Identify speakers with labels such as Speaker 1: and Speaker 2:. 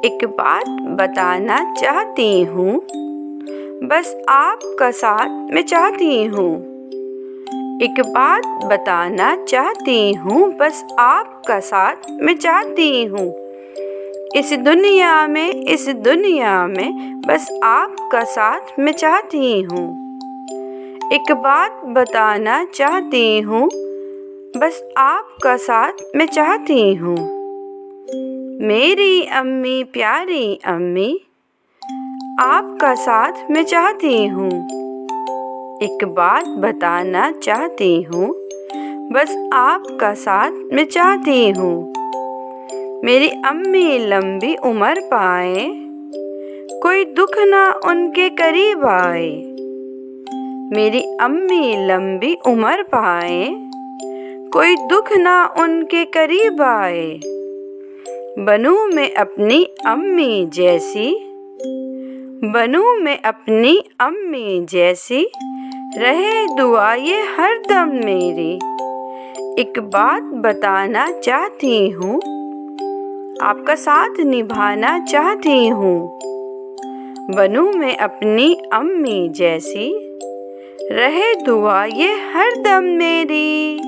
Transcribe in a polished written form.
Speaker 1: एक बात बताना चाहती हूँ, बस आपका साथ मैं चाहती हूँ। एक बात बताना चाहती हूँ, बस आपका साथ मैं चाहती हूँ। इस दुनिया में बस आपका साथ मैं चाहती हूँ। एक बात बताना चाहती हूँ, बस आपका साथ मैं चाहती हूँ। मेरी अम्मी प्यारी अम्मी, आपका साथ मैं चाहती हूँ। एक बात बताना चाहती हूँ, बस आपका साथ मैं चाहती हूँ। मेरी अम्मी लंबी उम्र पाए, कोई दुख ना उनके करीब आए। मेरी अम्मी लंबी उम्र पाए, कोई दुख ना उनके करीब आए। बनूं मैं अपनी अम्मी जैसी, बनूं मैं अपनी अम्मी जैसी, रहे दुआ ये हरदम मेरी। एक बात बताना चाहती हूँ, आपका साथ निभाना चाहती हूँ। बनूं मैं अपनी अम्मी जैसी, रहे दुआ ये हरदम मेरी।